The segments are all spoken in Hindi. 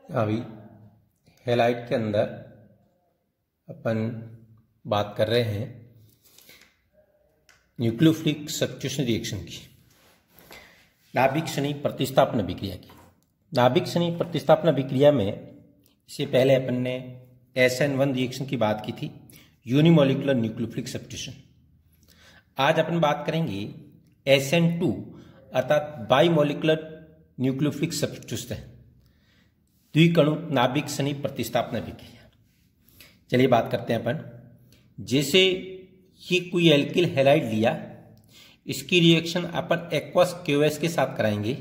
अभी हैलाइड के अंदर अपन बात कर रहे हैं न्यूक्लियोफिलिक सब्स्टिट्यूशन रिएक्शन की, नाभिक क्षणिक प्रतिस्थापन अभिक्रिया की। नाभिक क्षणिक प्रतिस्थापन अभिक्रिया में इससे पहले अपन ने SN1 रिएक्शन की बात की थी, यूनिमोलिकुलर न्यूक्लियोफिलिक सब्स्टिट्यूशन। आज अपन बात करेंगे SN2 अर्थात बाइमोलिकुलर न्यूक्लियोफिलिक सब्स्टिट्यूशन, द्विकणु नाभिक क्षणिक प्रतिस्थापन अभिक्रिया। चलिए बात करते हैं अपन। जैसे ये कोई एल्किल हैलाइड लिया, इसकी रिएक्शन अपन एक्वस KOH के साथ कराएंगे,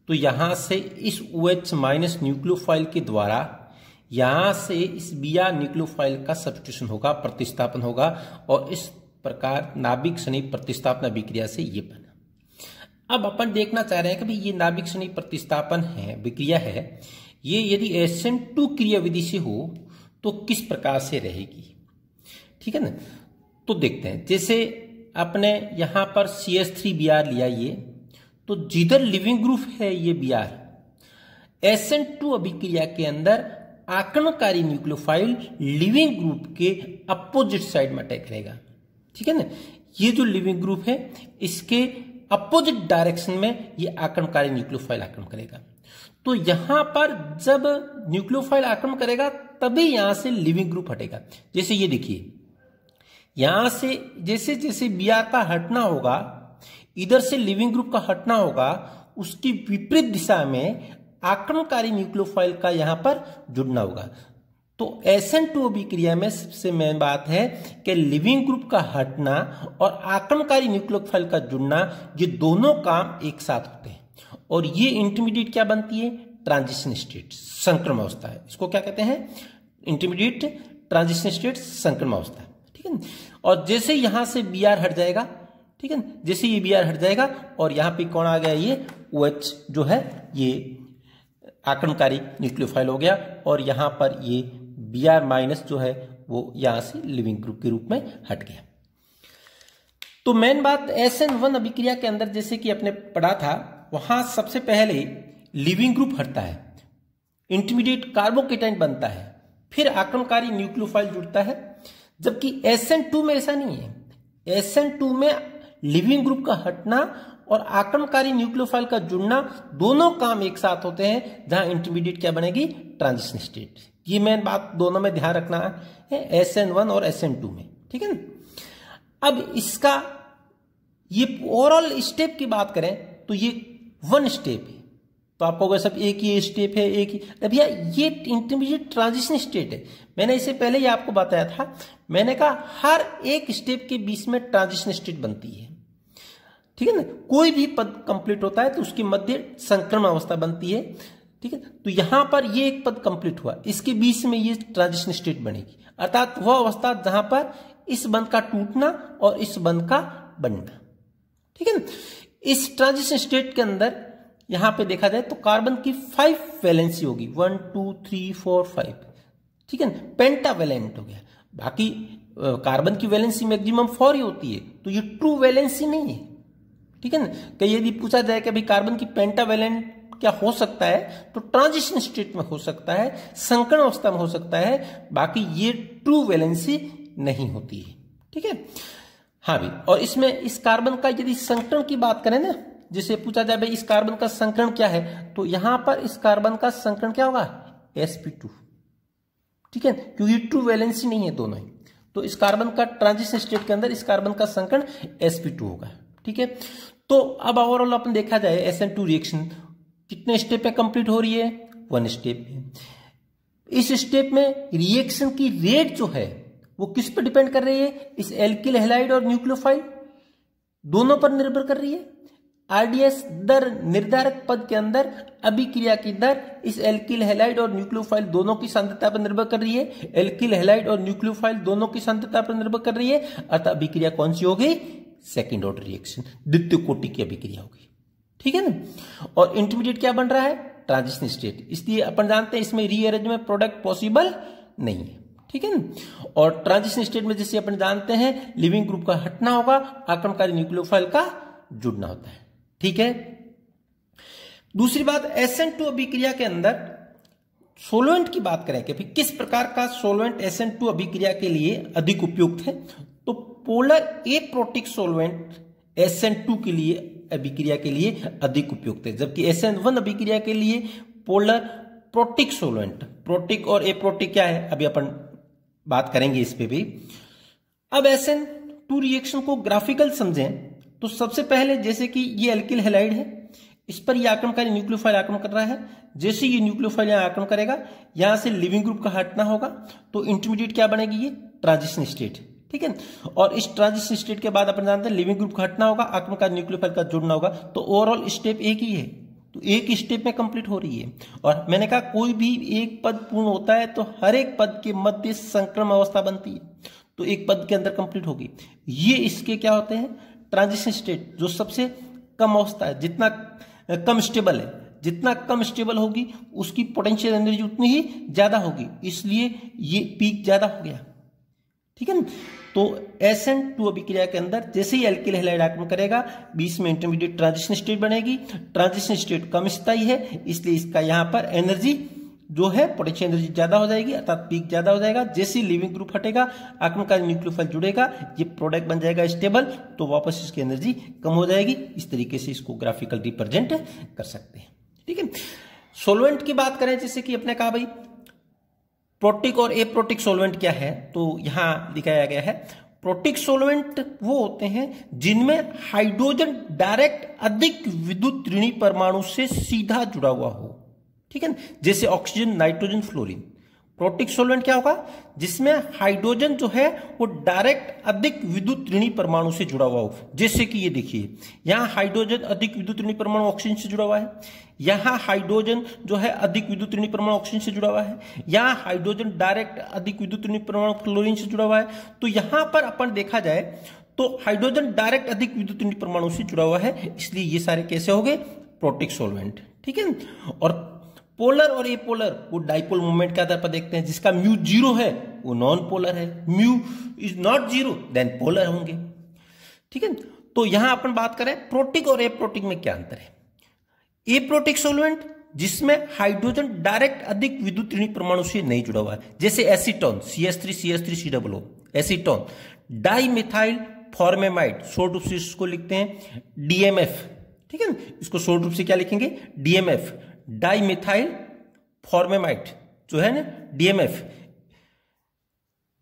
तो यहां से इस OH माइनस न्यूक्लियोफाइल के द्वारा यहां से इस Br न्यूक्लियोफाइल का सब्स्टिट्यूशन होगा, प्रतिस्थापन होगा, और इस प्रकार नाभिक क्षणिक प्रतिस्थापन अभिक्रिया से ये बना। अब अपन देखना चाह रहे हैं कि भाई ये नाभिक क्षणिक प्रतिस्थापन है, विक्रिया है, ये यदि SN2 क्रियाविधि से हो तो किस प्रकार से रहेगी, ठीक है ना। तो देखते हैं, जैसे अपने यहां पर CH3Br लिया ये, तो जिधर लिविंग ग्रुप है ये Br, SN2 अभिक्रिया के अंदर आक्रमणकारी न्यूक्लियोफाइल लिविंग ग्रुप के अपोजिट साइड में अटैक करेगा, ठीक है ना। ये जो लिविंग ग्रुप है इसके अपोजिट डायरेक्शन में ये आक्रमणकारी न्यूक्लियोफाइल आक्रमण करेगा। तो यहां पर जब न्यूक्लियोफाइल आक्रमण करेगा तभी यहां से लिविंग ग्रुप हटेगा। जैसे ये देखिए, यहां से जैसे जैसे Br का हटना होगा, इधर से लिविंग ग्रुप का हटना होगा, उसकी विपरीत दिशा में आक्रमणकारी न्यूक्लियोफाइल का यहां पर जुड़ना होगा। तो SN2 अभिक्रिया में सबसे मेन बात है कि लिविंग ग्रुप का हटना और आक्रमणकारी न्यूक्लियोफाइल का जुड़ना, ये दोनों काम एक साथ होते हैं, और ये इंटरमीडिएट क्या बनती है, ट्रांजिशन स्टेट, संक्रमण अवस्था है। इसको क्या कहते हैं, इंटरमीडिएट ट्रांजिशन स्टेट, संक्रमण अवस्था, ठीक है। और जैसे यहां से Br हट जाएगा, ठीक है, जैसे ये Br हट जाएगा और यहां पे कौन आ गया, ये OH जो है ये आक्रमणकारी न्यूक्लियोफाइल हो गया, और यहां पर ये Br माइनस जो है वो यहां से लिविंग ग्रुप के रूप में हट गया। तो मेन बात SN1 अभिक्रिया के अंदर जैसे कि आपने पढ़ा था, वहां सबसे पहले लिविंग ग्रुप हटता है, इंटरमीडिएट कार्बोकेटाइन बनता है, फिर आक्रमणकारी न्यूक्लियोफाइल जुड़ता है। जबकि SN2 में ऐसा नहीं है। SN2 में लिविंग ग्रुप का हटना और आक्रमणकारी न्यूक्लियोफाइल का जुड़ना, दोनों काम एक साथ होते हैं, जहां इंटरमीडिएट क्या बनेगी, ट्रांजिशन स्टेट। ये मेन बात दोनों में ध्यान रखना है, SN1 और SN2 में, ठीक है ना। अब इसका ये ओवरऑल स्टेप की बात करें तो ये 1 स्टेप है, तो आपको अगर सब एक ही स्टेप है, एक ही, भैया ये इंटरमीडिएट ट्रांजिशन स्टेट है। मैंने इससे पहले ही आपको बताया था, मैंने कहा हर एक स्टेप के बीच में ट्रांजिशन स्टेट बनती है, ठीक है ना। कोई भी पद कंप्लीट होता है तो उसके मध्य संक्रमण अवस्था बनती है, ठीक है। तो यहां पर ये एक पद कंप्लीट हुआ, इसके बीच में ये ट्रांजिशन स्टेट बनेगी, अर्थात वह अवस्था जहां पर इस बंध का टूटना और इस बंध का बनना, ठीक है ना। इस ट्रांजिशन स्टेट के अंदर यहां पे देखा जाए तो कार्बन की 5 वैलेंसी होगी, 1 2 3 4 5, ठीक है ना, पेंटावैलेंट हो गया। बाकी कार्बन की वैलेंसी मैक्सिमम 4 ही होती है, तो ये ट्रू वैलेंसी नहीं है, ठीक है ना। कहीं यदि पूछा जाए कि भाई कार्बन की पेंटावैलेंट क्या हो सकता है, तो ट्रांजिशन स्टेट में हो सकता है, संकरण अवस्था में हो सकता है, बाकी ये ट्रू वैलेंसी नहीं होती है, ठीक है। हाँ भी, और इसमें इस कार्बन का यदि संकरण की बात करें ना, जिसे पूछा जाए भाई इस कार्बन का संकरण क्या है, तो यहां पर इस कार्बन का संकरण क्या होगा, sp2, ठीक है, क्योंकि ट्रू वैलेंसी नहीं है दोनों ही। तो इस कार्बन का ट्रांजिशन स्टेट के अंदर इस कार्बन का संकरण sp2 होगा, ठीक है। तो अब ओवरऑल अपन देखा जाए SN2 रिएक्शन कितने स्टेप में कंप्लीट हो रही है, 1 स्टेप में। इस स्टेप में रिएक्शन की रेट जो है वो किस पर डिपेंड कर रही है, इस एल्किल हैलाइड और न्यूक्लियोफाइल दोनों पर निर्भर कर रही है। RDS दर निर्धारक पद के अंदर अभिक्रिया की दर इस एल्किल हैलाइड और न्यूक्लियोफाइल दोनों की सांद्रता पर निर्भर कर रही है, एल्किल हैलाइड और न्यूक्लियोफाइल दोनों की सांद्रता पर निर्भर कर रही है, अर्थात अभिक्रिया कौन सी होगी, सेकेंड ऑर्डर रिएक्शन, द्वितीय कोटि की अभिक्रिया होगी, ठीक है ना। और इंटरमीडिएट क्या बन रहा है, ट्रांजिशन स्टेट, इसलिए अपन जानते हैं इसमें रीअरेंजमेंट प्रोडक्ट पॉसिबल नहीं है, ठीक है ना। और ट्रांजिशन स्टेट में जैसे अपन जानते हैं लिविंग ग्रुप का हटना होगा, आक्रमणकारी न्यूक्लियोफाइल का जुड़ना होता है, ठीक है। दूसरी बात, SN2 अभिक्रिया के अंदर सोलवेंट की बात करें कि फिर किस प्रकार का सोलवेंट SN2 अभिक्रिया के लिए अधिक उपयुक्त है, तो पोलर एप्रोटिक सोलवेंट SN2 के लिए अभिक्रिया के लिए अधिक उपयुक्त है, जबकि SN1 अभिक्रिया के लिए पोलर प्रोटिक सोलवेंट, प्रोटिक और एप्रोटिक क्या है अभी अपन बात करेंगे इस पे भी। अब SN2 रिएक्शन को ग्राफिकल समझें तो सबसे पहले जैसे कि ये एल्किल हैलाइड है, इस पर ये आक्रमणकारी न्यूक्लियोफाइल आक्रमण कर रहा है। जैसे ये न्यूक्लियोफाइल यहां आक्रमण करेगा, यहां से लिविंग ग्रुप का हटना होगा, तो इंटरमीडिएट क्या बनेगी, ये ट्रांजिशन स्टेट, ठीक है। और इस ट्रांजिशन स्टेट के बाद अपन जानते हैं लिविंग ग्रुप का हटना होगा, आक्रमणकारी न्यूक्लियोफाइल का जुड़ना होगा, तो ओवरऑल स्टेप एक ही है, तो एक स्टेप में कंप्लीट हो रही है। और मैंने कहा कोई भी एक पद पूर्ण होता है तो हर एक पद के मध्य संक्रमण अवस्था बनती है, तो एक पद के अंदर कंप्लीट होगी। ये इसके क्या होते हैं, ट्रांजिशन स्टेट, जो सबसे कम अवस्था है, जितना कम स्टेबल है, जितना कम स्टेबल होगी उसकी पोटेंशियल एनर्जी उतनी ही ज्यादा होगी, इसलिए ये पीक ज्यादा हो गया, ठीक है ना। तो SN2 अभिक्रिया के अंदर जैसे ही एल्किल हैलाइड आक्रमण करेगा, बीच में इंटरमीडिएट ट्रांजिशन स्टेट बनेगी। ट्रांजिशन स्टेट कम स्थायी है, इसलिए इसका यहां पर एनर्जी जो है पोटेंशियल एनर्जी ज्यादा हो जाएगी, अर्थात पीक ज्यादा हो जाएगा। जैसे ही लिविंग ग्रुप हटेगा, आक्रमणकारी न्यूक्लियोफाइल जुड़ेगा, ये प्रोडक्ट बन जाएगा स्टेबल, तो वापस इसकी एनर्जी कम हो जाएगी। इस तरीके से इसको ग्राफिकल रिप्रेजेंट कर सकते हैं, ठीक है। सोलवेंट की बात करें, जैसे कि अपने कहा भाई प्रोटिक और एप्रोटिक सोलवेंट क्या है, तो यहां दिखाया गया है प्रोटिक सोलवेंट वो होते हैं जिनमें हाइड्रोजन डायरेक्ट अधिक विद्युत ऋणी परमाणु से सीधा जुड़ा हुआ हो, ठीक है, जैसे oxygen, nitrogen, fluorine. Protic solvent क्या होगा, जिसमें हाइड्रोजन जो है वो डायरेक्ट अधिक विद्युत ऋणी परमाणु से जुड़ा हुआ हो, जैसे कि ये देखिए यहां हाइड्रोजन अधिक विद्युत ऋणी परमाणु ऑक्सीजन से जुड़ा हुआ है, यहां हाइड्रोजन जो है अधिक विद्युत ऋणी परमाणु ऑक्सीजन से जुड़ा हुआ है, यहां हाइड्रोजन डायरेक्ट अधिक विद्युत ऋणी परमाणु फ्लोरीन से जुड़ा हुआ है। तो यहां पर अपन देखा जाए तो हाइड्रोजन डायरेक्ट अधिक विद्युत ऋणी परमाणु से जुड़ा हुआ है, इसलिए ये सारे कैसे हो गए, प्रोटिक सोलवेंट, ठीक है। और पोलर और एपोलर वो डाइपोल मोमेंट के आधार पर देखते हैं, जिसका म्यू 0 है वो नॉन पोलर है, mu is not 0 then polar होंगे, ठीक है। तो यहां अपन बात करें प्रोटिक और एप्रोटिक में क्या अंतर है। एप्रोटिक सोलवेंट जिसमें हाइड्रोजन डायरेक्ट अधिक विद्युत ऋणी परमाणु से नहीं जुड़ा हुआ है, जैसे acetone CH3CH3COO, acetone, dimethylformamide, short रूप से इसको लिखते हैं DMF, ठीक है। इसको शॉर्ट रूप से क्या लिखेंगे, DMF, डाई मिथाइल फॉर्मेमाइड जो है ना DMF,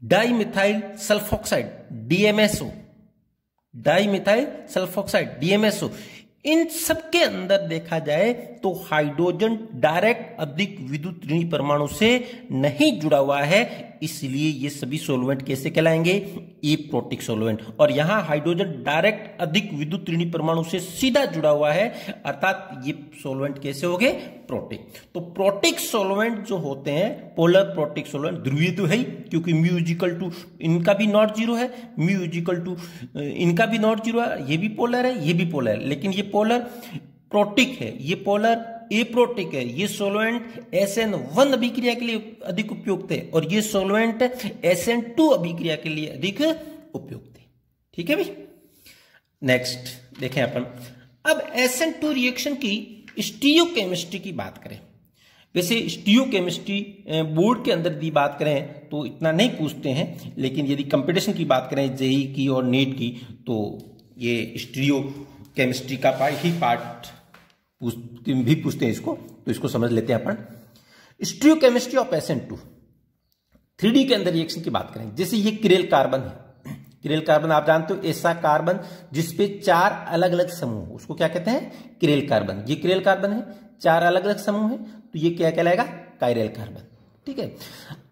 di methyl sulphoxide DMSO, di methyl sulphoxide DMSO, इन सब के अंदर देखा जाए तो हाइड्रोजन डायरेक्ट अधिक विद्युत ऋणी परमाणु से नहीं जुड़ा हुआ है, इसलिए ये सभी सोलवेंट कैसे कहलाएंगे, एप्रोटिक सोलवेंट। और यहां हाइड्रोजन डायरेक्ट अधिक विद्युत ऋणी परमाणु से सीधा जुड़ा हुआ है, अर्थात ये सोलवेंट कैसे हो गए, प्रोटिक। तो प्रोटिक सोलवेंट जो होते हैं, पोलर प्रोटिक सोलवेंट, ध्रुवीय तो है ही, क्योंकि म्यू इक्वल टू इनका भी नॉट 0 है, म्यू इक्वल टू इनका भी नॉट 0 है, ये भी पोलर है, ये भी पोलर है, लेकिन ये पोलर प्रोटिक है, ये पोलर एप्रोटिक है। ये सोलवेंट SN1 अभिक्रिया के लिए अधिक उपयुक्त है और ये सोलवेंट SN2 अभिक्रिया के लिए अधिक उपयुक्त है, ठीक है भाई। नेक्स्ट देखें अपन, अब SN2 रिएक्शन की स्टीरियोकेमिस्ट्री की बात करें। वैसे स्टीरियोकेमिस्ट्री बोर्ड के अंदर यदि बात करें तो इतना नहीं पूछते हैं, लेकिन यदि कंपटीशन की बात करें जेईई की और नीट की, तो ये स्टीरियोकेमिस्ट्री का पार्ट भी पूछते हैं इसको, तो इसको समझ लेते हैं अपन। स्टीरियोकेमिस्ट्री ऑफ SN2 3D के अंदर रिएक्शन की बात करें, जैसे ये किरेल कार्बन है, किरेल कार्बन आप जानते हो, ऐसा कार्बन जिसपे 4 अलग अलग समूह, उसको क्या कहते हैं, किरेल कार्बन। ये किरेल कार्बन है, 4 अलग अलग समूह है, तो ये क्या कहलाएगा, काइरेल कार्बन, ठीक है।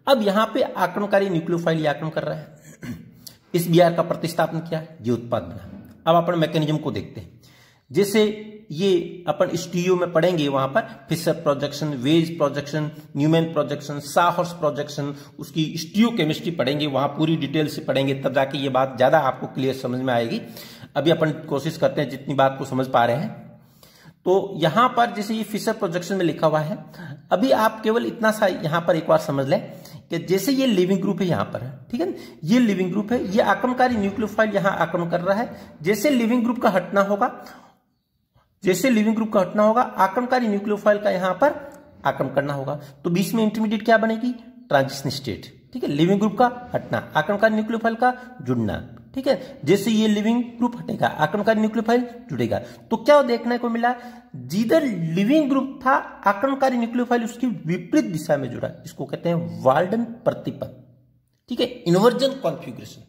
अब यहां पे आक्रमणकारी न्यूक्लियोफाइल आक्रमण कर रहा है, इस Br का प्रतिस्थापन किया, ये उत्पाद बना। अब अपन मैकेनिज्म को देखते हैं, जैसे ये अपन स्टीरियो में पढ़ेंगे, वहां पर Fischer projection, wedge projection, Newman projection, sawhorse projection, उसकी स्टीरियोकेमिस्ट्री पढ़ेंगे, वहां पूरी डिटेल से पढ़ेंगे, तब जाके ये बात ज्यादा आपको क्लियर समझ में आएगी। अभी अपन कोशिश करते हैं जितनी बात को समझ पा रहे हैं। तो यहां पर जैसे ये फिशर प्रोजेक्शन में लिखा हुआ है, अभी आप केवल इतना सा यहां पर एक बार समझ लें कि जैसे ये लिविंग ग्रुप है यहां पर है, ठीक है, ये लिविंग ग्रुप है, ये आक्रमणकारी न्यूक्लियोफाइल यहां आक्रमण कर रहा है। जैसे लिविंग ग्रुप का हटना होगा, जैसे लिविंग ग्रुप का हटना होगा, आक्रमणकारी न्यूक्लियोफाइल का यहां पर आक्रमण करना होगा। तो बीच में इंटरमीडिएट क्या बनेगी? ट्रांजिशन स्टेट, ठीक है। लिविंग ग्रुप का हटना, आक्रमणकारी न्यूक्लियोफाइल का जुड़ना, ठीक है। जैसे ये लिविंग ग्रुप हटेगा, आक्रमणकारी न्यूक्लियोफाइल जुड़ेगा। तो क्या देखने को मिला? जिधर लिविंग ग्रुप था, आक्रमणकारी न्यूक्लियोफाइल उसकी विपरीत दिशा में जुड़ा। इसको कहते हैं वाल्डन प्रतिपन, ठीक है, इन्वर्जन कॉन्फ़िगरेशन,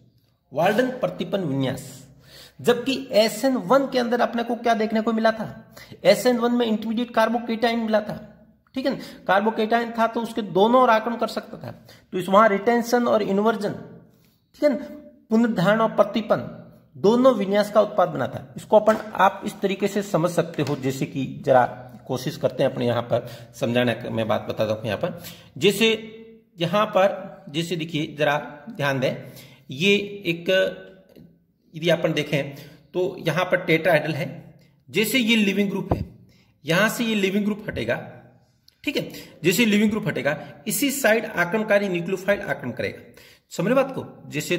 वाल्डन प्रतिपन विन्यास। जबकि SN1 के अंदर अपने को क्या देखने को मिला था? SN1 में इंटरमीडिएट कार्बोकेटाइन मिला था, ठीक है। कार्बोकेटाइन था तो उसके दोनों ओर आक्रमण कर सकता था। तो इस वहां रिटेंशन और इन्वर्जन, ठीक है, पुनर्धारण और प्रतिपन दोनों विन्यास का उत्पाद बना था। इसको अपन आप इस तरीके से समझ सकते हो, जैसे कि जरा कोशिश करते हैं अपने यहां पर समझाने का। मैं बात बताता हूं यहां पर, जैसे यहां पर जैसे देखिए, जरा ध्यान दें, ये एक यदि अपन देखें तो यहां पर टेट्राहेड्रल है। जैसे ये लिविंग ग्रुप है, यहां से ये लिविंग ग्रुप हटेगा, ठीक है। जैसे लिविंग ग्रुप हटेगा, इसी साइड आक्रमणकारी न्यूक्लियोफाइल आक्रमण करेगा। समझ रहे बात को? जैसे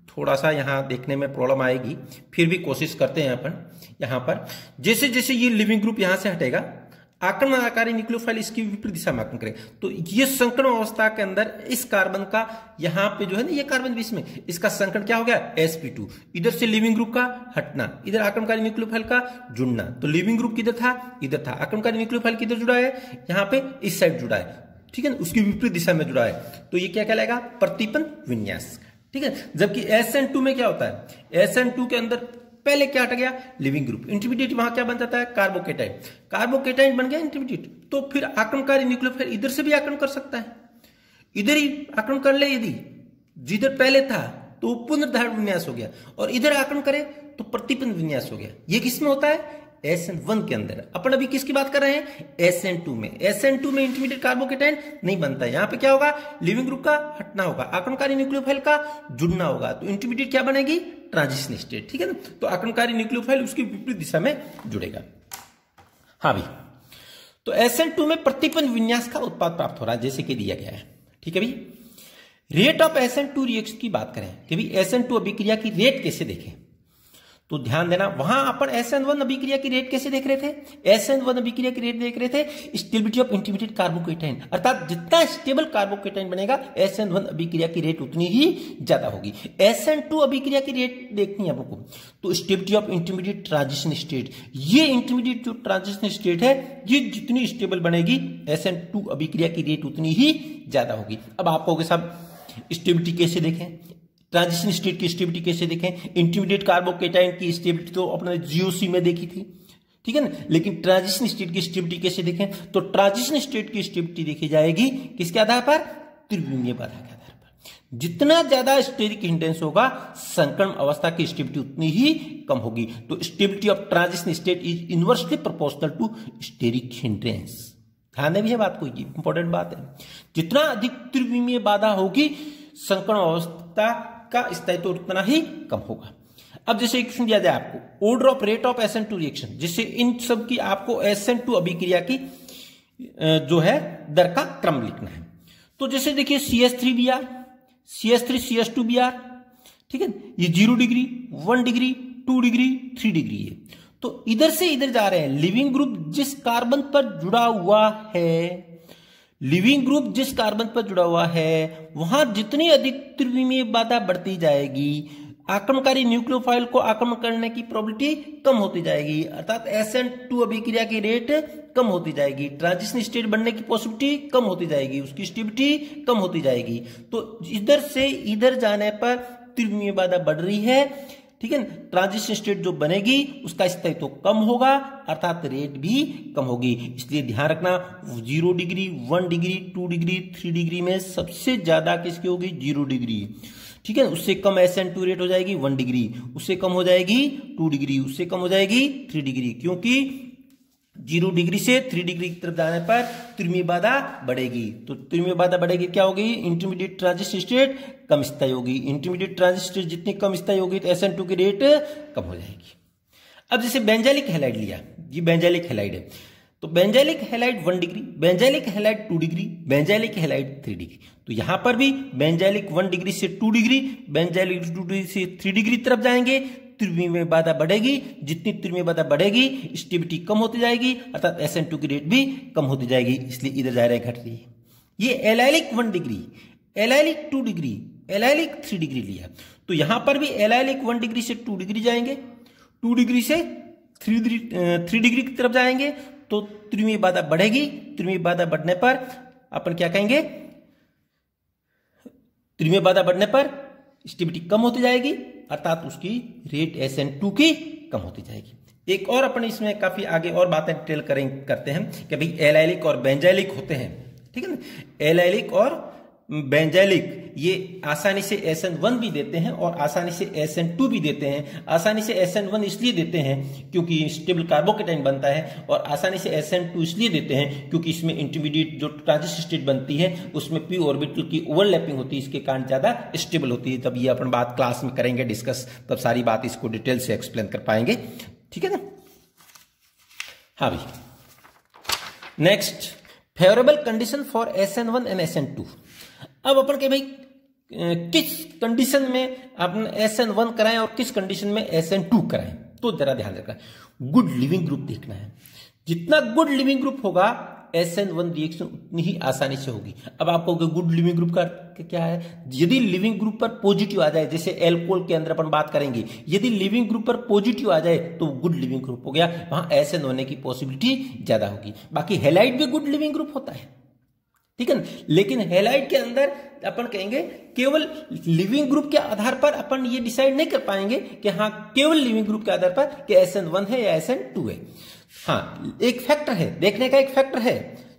थोड़ा सा यहां देखने में प्रॉब्लम आएगी, फिर भी कोशिश करते हैं अपन। यहां पर जैसे जैसे ये लिविंग ग्रुप यहां से हटेगा, आक्रमणकारी न्यूक्लियोफाइल इसकी विपरीत दिशा में आक्रमण करेगा। तो ये संकरण अवस्था के अंदर इस कार्बन का यहां पे जो है ना, ये कार्बन बीच में, इसका संकरण क्या हो गया? sp2। इधर से लिविंग ग्रुप का हटना, इधर आक्रमणकारी न्यूक्लियोफाइल का जुड़ना। तो लिविंग ग्रुप किधर था? इधर था। आक्रमणकारी न्यूक्लियोफाइल किधर जुड़ा है? यहां पे इस साइड जुड़ा है, ठीक है, उसकी विपरीत दिशा में जुड़ा है। तो ये क्या कहलाएगा? प्रतिपन विन्यास, ठीक है। जबकि SN2 में क्या होता है? SN2 के अंदर पहले क्या हट गया? Leaving group. इंटरमीडिएट वहां क्या बन जाता है? कार्बोकेटाइन। कार्बोकेटाइन बन गया इंटरमीडिएट। तो फिर आक्रमणकारी न्यूक्लियोफाइल इधर से भी आक्रमण कर सकता है, इधर ही आक्रमण कर ले। यदि जिधर पहले था तो पुनर्धारण विन्यास हो गया, और इधर आक्रमण करे तो प्रतिपन विन्यास हो गया। ये किसमें होता है? SN1 के अंदर। अपन अभी किसकी बात कर रहे हैं? SN2 में। SN2 में इंटरमीडिएट कार्बोकेटाइन नहीं बनता है। यहां पे क्या होगा? लिविंग ग्रुप का हटना होगा, आक्रमणकारी न्यूक्लियोफाइल का जुड़ना होगा। तो इंटरमीडिएट क्या बनेगी? ट्रांजिशन स्टेट, ठीक है ना। तो आक्रमणकारी न्यूक्लियोफाइल उसकी विपरीत दिशा में जुड़ेगा। हाँ भाई, तो SN2 में प्रतिपन विन्यास का उत्पाद प्राप्त हो रहा है, जैसे कि दिया गया है, ठीक है भाई। रेट ऑफ SN2 रिएक्शन की बात करें कि भाई SN2 अभिक्रिया की रेट कैसे देखें, तो ध्यान देना, वहां अपन SN1 अभिक्रिया की रेट कैसे देख रहे थे? SN1 अभिक्रिया की रेट देख रहे थे स्टेबिलिटी ऑफ इंटरमीडिएट कार्बोकेटाइन, अर्थात जितना स्टेबल कार्बोकेटाइन बनेगा SN1 अभिक्रिया की रेट उतनी ही ज्यादा होगी। SN2 अभिक्रिया की रेट देखनी है आपको, तो stability of intermediate transition state, ये इंटरमीडिएट जो ट्रांजिशन स्टेट है, ये जितनी स्टेबल बनेगी SN2 अभिक्रिया की रेट उतनी ही ज्यादा होगी। अब आप कहोगे साहब स्टेबिलिटी कैसे देखें, ट्रांजिशन स्टेट की स्टेबिलिटी कैसे देखें? इंटरमीडिएट कार्बोकेटाइन की स्टेबिलिटी तो अपने GOC में देखी थी, ठीक है ना, लेकिन ट्रांजिशन स्टेट की स्टेबिलिटी कैसे देखें? तो ट्रांजिशन स्टेट की स्टेबिलिटी देखी जाएगी किसके आधार पर? त्रिविमीय बाधा के आधार पर। जितना ज्यादा स्टेरिक हिंड्रेंस होगा, संकरण अवस्था की स्टेबिलिटी उतनी ही कम होगी। तो stability of transition state is inversely proportional to steric hindrance. ध्यान दें भी है बात को, ये इंपॉर्टेंट बात है। जितना अधिक त्रिविमीय बाधा होगी, संकरण अवस्था का स्थायित्व उतना ही कम होगा। अब जैसे एक दिया जाए आपको order of rate of SN2 reaction, जिससे इन सब की आपको SN2 अभिक्रिया की जो है दर का क्रम लिखना है। तो जैसे देखिए CH3Br, CH3CH2Br, ठीक है, ये 0 डिग्री, 1 डिग्री, 2 डिग्री, 3 डिग्री है। तो इधर से इधर जा रहे हैं। लिविंग ग्रुप जिस कार्बन पर जुड़ा हुआ है, लिविंग ग्रुप जिस कार्बन पर जुड़ा हुआ है, वहां जितनी अधिक त्रिविमीय बाधा बढ़ती जाएगी, आक्रमणकारी न्यूक्लियोफाइल को आक्रमण करने की प्रोबेबिलिटी कम होती जाएगी, अर्थात SN2 अभिक्रिया की रेट कम होती जाएगी, ट्रांजिशन स्टेट बनने की पॉसिबिलिटी कम होती जाएगी, उसकी स्टेबिलिटी कम होती जाएगी। तो इधर से इधर जाने पर त्रिविमीय बाधा बढ़ रही है, ठीक है। ट्रांजिशन स्टेट जो बनेगी उसका स्थायित्व कम होगा, अर्थात रेट भी कम होगी। इसलिए ध्यान रखना 0 डिग्री, 1 डिग्री, 2 डिग्री, 3 डिग्री में सबसे ज्यादा किसकी होगी? 0 डिग्री, ठीक है। उससे कम SN2 रेट हो जाएगी 1 डिग्री, उससे कम हो जाएगी 2 डिग्री, उससे कम हो जाएगी 3 डिग्री, क्योंकि 0 डिग्री से 3 डिग्री की तरफ जाने पर त्रिविमीय बाधा बढ़ेगी। तो त्रिविमीय बाधा बढ़ेगी, क्या होगी? इंटरमीडिएट ट्रांजिशन स्टेट कम स्थायी होगी। इंटरमीडिएट ट्रांजिशन स्टेट जितनी कम स्थायी होगी तो SN2 की रेट कम हो जाएगी। अब जैसे बेंजाइलिक हैलाइड लिया, ये बेंजाइलिक हैलाइड है, तो benzylic halide 1 degree, benzylic halide 2 degree, benzylic halide 3 degree. तो यहां पर भी बेंजाइलिक 1 डिग्री से 2 डिग्री, बेंजाइलिक 2 डिग्री से 3 डिग्री तरफ जाएंगे त्रिविमीय बाधा बढ़ेगी, जितनी त्रिविमीय बाधा बढ़ेगी स्टेबिलिटी कम होती जाएगी, अर्थात SN2 की रेट भी कम होती जाएगी, इसलिए इधर जा रहे घट रही है। ये allylic 1 degree, allylic 2 degree, allylic 3 degree लिया, तो यहां पर भी एलाइलिक 1 डिग्री से 2 डिग्री जाएंगे, 2 डिग्री से 3 डिग्री की तरफ जाएंगे, तो त्रिविमीय बाधा बढ़ेगी। त्रिविमीय बाधा बढ़ने पर अपन क्या कहेंगे, त्रिविमीय बाधा बढ़ने पर स्टेबिलिटी कम होती जाएगी, अर्थात उसकी रेट SN2 की कम होती जाएगी। एक और अपन इसमें काफी आगे और बातें डिटेल करते हैं कि भाई एलाइलिक और बेंजाइलिक होते हैं, ठीक है ना। एलाइलिक और बेंजाइलिक ये आसानी से SN1 भी देते हैं और आसानी से SN2 भी देते हैं। आसानी से SN1 इसलिए देते हैं क्योंकि स्टेबल कार्बोकेटाइन बनता है, और आसानी से SN2 इसलिए देते हैं क्योंकि इसमें इंटरमीडिएट जो ट्रांजिशन स्टेट बनती है उसमें p ऑर्बिटल की ओवरलैपिंग होती है, इसके कारण ज्यादा स्टेबल होती है। जब ये अपन बात क्लास में करेंगे डिस्कस, तब सारी बात इसको डिटेल से एक्सप्लेन कर पाएंगे, ठीक है ना। हाँ भाई, next favourable condition for SN1 and SN2। अब अपन के भाई किस कंडीशन में अपन SN1 कराएं और किस कंडीशन में SN2 कराएं, तो जरा ध्यान रखना, गुड लिविंग ग्रुप देखना है। जितना गुड लिविंग ग्रुप होगा SN1 रिएक्शन उतनी ही आसानी से होगी। अब आपको गुड लिविंग ग्रुप का क्या है, यदि लिविंग ग्रुप पर पॉजिटिव आ जाए, जैसे एल्कोहल के अंदर अपन बात करेंगे, यदि लिविंग ग्रुप पर पॉजिटिव आ जाए तो गुड लिविंग ग्रुप हो गया, वहां SN होने की पॉसिबिलिटी ज्यादा होगी। बाकी हैलाइड भी गुड लिविंग ग्रुप होता है, ठीक है ना, लेकिन हैलाइड के अंदर अपन कहेंगे केवल लिविंग ग्रुप के आधार पर अपन ये डिसाइड नहीं कर पाएंगे कि हाँ केवल लिविंग ग्रुप के आधार पर कि SN1 है या SN2 है। हाँ, एक फैक्टर है, देखने का एक फैक्टर है,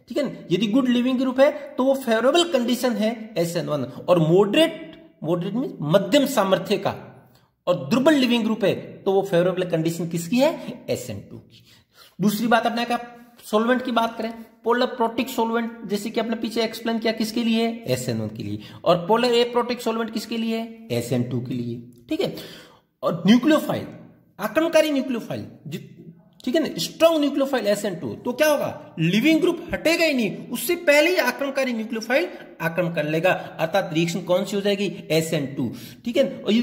ठीक है ना। यदि गुड लिविंग ग्रुप है तो वो फेवरेबल कंडीशन है SN1, और मॉडरेट में मध्यम सामर्थ्य का, और दुर्बल लिविंग ग्रुप है तो वो फेवरेबल कंडीशन किसकी है, SN2 की। दूसरी बात अपने का सॉल्वेंट की बात करें, पोलर प्रोटिक सॉल्वेंट जैसे कि आपने पीछे एक्सप्लेन किया किसके लिए है, SN1 के लिए, और पोलर एप्रोटिक सॉल्वेंट किसके लिए है, SN2 के लिए, ठीक है। और न्यूक्लियोफाइल, आक्रमणकारी न्यूक्लियोफाइल, ठीक है ना, स्ट्रॉन्ग न्यूक्लियोफाइल SN2, तो क्या होगा, लिविंग ग्रुप हटेगा ही नहीं, उससे पहले ही आक्रमणकारी न्यूक्लियोफाइल आक्रमण कर लेगा, अर्थात रिएक्शन कौन सी हो जाएगी, SN2, ठीक है। और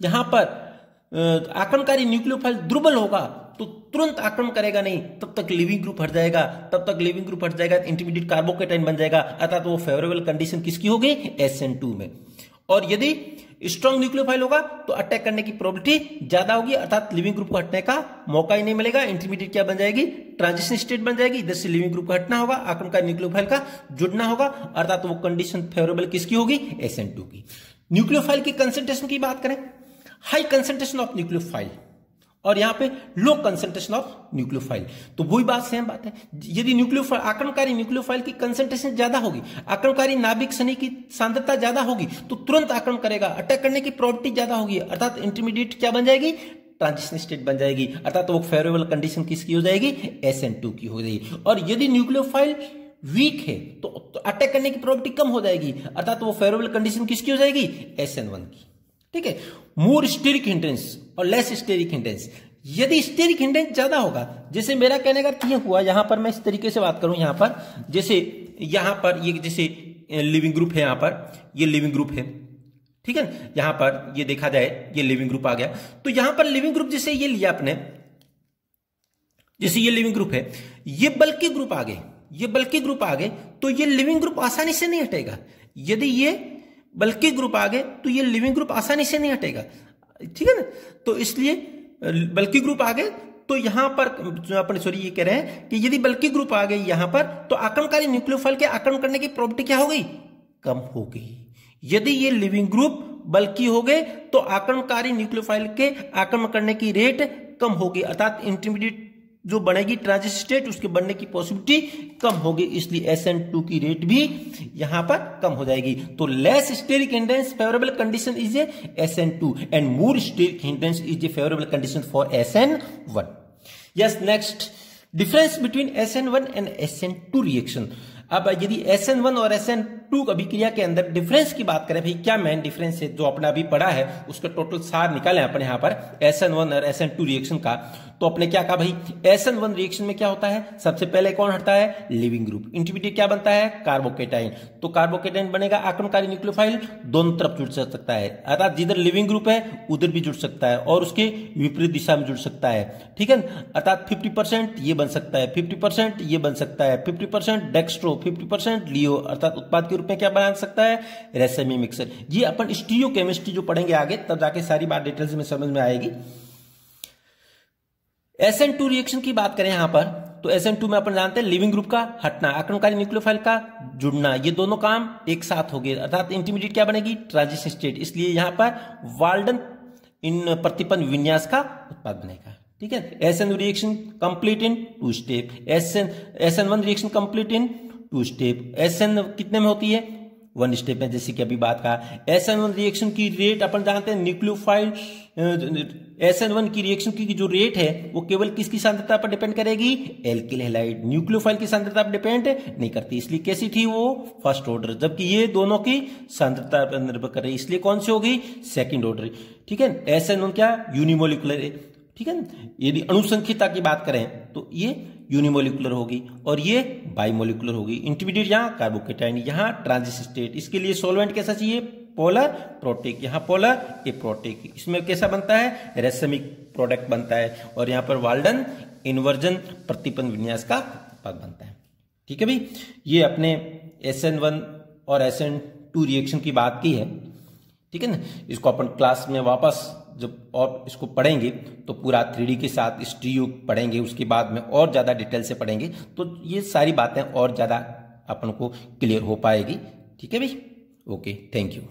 यहां पर आक्रमणकारी न्यूक्लियोफाइल दुर्बल होगा तो तुरंत आक्रमण करेगा नहीं, तब तक लिविंग ग्रुप हट जाएगा, इंटरमीडिएट कार्बोकेटाइन बन जाएगा, अर्थात वो फेवरेबल कंडीशन किसकी होगी, SN2 में। और यदि स्ट्रॉन्ग न्यूक्लियोफाइल होगा तो अटैक करने की प्रोबेबिलिटी ज्यादा होगी, अर्थात लिविंग ग्रुप को हटने का मौका ही नहीं मिलेगा। इंटरमीडिएट क्या बन जाएगी, ट्रांजिशन स्टेट बन जाएगी, इधर से लिविंग ग्रुप को हटना होगा, आक्रमणकारी न्यूक्लियोफाइल का जुड़ना होगा, अर्थात वो कंडीशन फेवरेबल किसकी होगी, SN2 की। न्यूक्लियोफाइल की कंसेंट्रेशन की बात करें, हाई कंसेंट्रेशन ऑफ न्यूक्लियोफाइल और यहां पे लो कंसेंट्रेशन ऑफ न्यूक्लियोफाइल, तो वही बात सेम बात है। यदि न्यूक्लियोफाइल आक्रमणकारी न्यूक्लियोफाइल की कंसेंट्रेशन ज्यादा होगी, आक्रमणकारी नाभिक शनि की सांद्रता ज्यादा होगी, तो तुरंत आक्रमण करेगा, अटैक करने की प्रोबेबिलिटी ज्यादा होगी, अर्थात इंटरमीडिएट क्या बन जाएगी, ट्रांजिशन स्टेट बन जाएगी, अर्थात वो फेवरेबल कंडीशन किसकी हो जाएगी, SN2 की हो जाएगी। और यदि न्यूक्लियोफाइल वीक है तो अटैक करने की प्रोबेबिलिटी कम हो जाएगी, अर्थात वो फेवरेबल कंडीशन किसकी हो जाएगी, SN1 की, ठीक है। मोर स्टेरिक हिंड्रेंस और लेस स्टेरिक हिंड्रेंस, यदि स्टेरिक हिंड्रेंस ज्यादा होगा, जैसे मेरा कहने का अर्थ यह हुआ, यहां पर मैं इस तरीके से बात करूं, यहां पर जैसे यहां पर ये जैसे लिविंग ग्रुप है, यहां पर ये लिविंग ग्रुप है, ठीक है, यहां पर ये देखा जाए ये लिविंग ग्रुप आ गया, तो यहां पर लिविंग ग्रुप जैसे ये लिया आपने, जैसे ये लिविंग ग्रुप है, ये बल्कि ग्रुप आ गए, ये बल्कि ग्रुप आ गए, तो ये लिविंग ग्रुप आसानी से नहीं हटेगा। यदि ये बल्कि ग्रुप आ गए तो ये लिविंग ग्रुप आसानी से नहीं हटेगा, ठीक है ना। तो इसलिए बल्कि ग्रुप आ गए तो यहां पर अपन ये कह रहे हैं कि यदि बल्कि ग्रुप आ गई यहां पर, तो आक्रमणकारी न्यूक्लियोफाइल के आक्रमण करने की प्रोबेबिलिटी क्या हो गई, कम हो गई। यदि ये लिविंग ग्रुप बल्कि हो गए तो आक्रमणकारी न्यूक्लियोफाइल के आक्रमण करने की रेट कम होगी, अर्थात इंटरमीडिएट जो बनेगी ट्रांजिशन स्टेट उसके बनने की पॉसिबिलिटी कम होगी, इसलिए SN2 की रेट भी यहां पर कम हो जाएगी। तो less steric hindrance favourable condition is a SN2 and more steric hindrance is a favourable condition for SN1। Yes, next difference between SN1 and SN2 reaction. अब यदि SN1 और SN2 अभिक्रिया के अंदर डिफरेंस की बात करें, भाई क्या मेन डिफरेंस है जो अपने अभी पढ़ा है उसका टोटल सार निकालें अपने यहाँ पर SN1 और SN2 रिएक्शन का, तो अपने क्या कहा भाई SN1 रिएक्शन में क्या होता है, सबसे पहले कौन हटता है, लिविंग ग्रुप। इंटरमीडिएट क्या बनता है, कार्बोकेटाइन। तो कार्बोकेटाइन बनेगा आक्रमणकारी न्यूक्लियोफाइल, दोनों तरफ जुड़ सकता है, अर्थात जिधर लिविंग ग्रुप है उधर भी जुड़ सकता है और उसके विपरीत दिशा में जुड़ सकता है, ठीक है। अर्थात 50% ये बन सकता है, 50% ये बन सकता है, 50% डेक्स्ट्रो, 50% लियो, अर्थात उत्पाद के रूप में क्या बना सकता है, रेसमी मिक्सर। ये अपन स्टीरियोकेमिस्ट्री जो पढ़ेंगे आगे तब जाके सारी बात डिटेल्स में समझ में आएगी। SN2 रिएक्शन की बात करें यहां पर, तो SN2 में अपन जानते हैं लिविंग ग्रुप का हटना, आक्रमणकारी न्यूक्लियोफाइल का जुड़ना, ये दोनों काम एक साथ हो गए, अर्थात इंटरमीडिएट क्या बनेगी, ट्रांजिशन स्टेट। इसलिए यहां पर वाल्डन इन प्रतिपन्न विन्यास का उत्पाद बनेगा, ठीक है। SN reaction complete in 2 step, SN1 reaction complete in 2 step, SN कितने में होती है, 1 स्टेप में, जैसे कि अभी बात कहा। SN1 रिएक्शन की रेट अपन जानते हैं न्यूक्लियोफाइल, SN1 की रिएक्शन की जो रेट है वो केवल किसकी सांद्रता पर डिपेंड करेगी, एल्किल हैलाइड, न्यूक्लियोफाइल की सांद्रता पर डिपेंड नहीं करती, इसलिए कैसी थी वो फर्स्ट ऑर्डर, जबकि ये दोनों की सांद्रता पर निर्भर कर रही है, इसलिए कौन सी होगी, सेकंड ऑर्डर, ठीक है। SN1 क्या यूनिमोलिकुलर है, ठीक है। यदि अणुसंख्यता की बात करें तो ये यूनिमोलिकुलर होगी और ये बाइमोलिकुलर होगी। इंटरमीडिएट यहां कार्बोकेटाइन, यहां ट्रांजिशन स्टेट। इसके लिए सॉल्वेंट कैसा चाहिए, पोलर प्रोटिक, यहां पोलर एप्रोटिक। इसमें कैसा बनता है, रेसमिक प्रोडक्ट बनता है और यहां पर वाल्डन इन्वर्जन प्रतिपन्न विन्यास का उत्पाद बनता है, ठीक है भाई। ये अपने SN1 और SN2 रिएक्शन की बात की है, ठीक है ना। इसको अपन क्लास में वापस जब और इसको पढ़ेंगे तो पूरा 3D के साथ स्टीरियो पढ़ेंगे, उसके बाद में और ज्यादा डिटेल से पढ़ेंगे तो ये सारी बातें और ज्यादा अपन को क्लियर हो पाएगी, ठीक है भाई। Okay, thank you.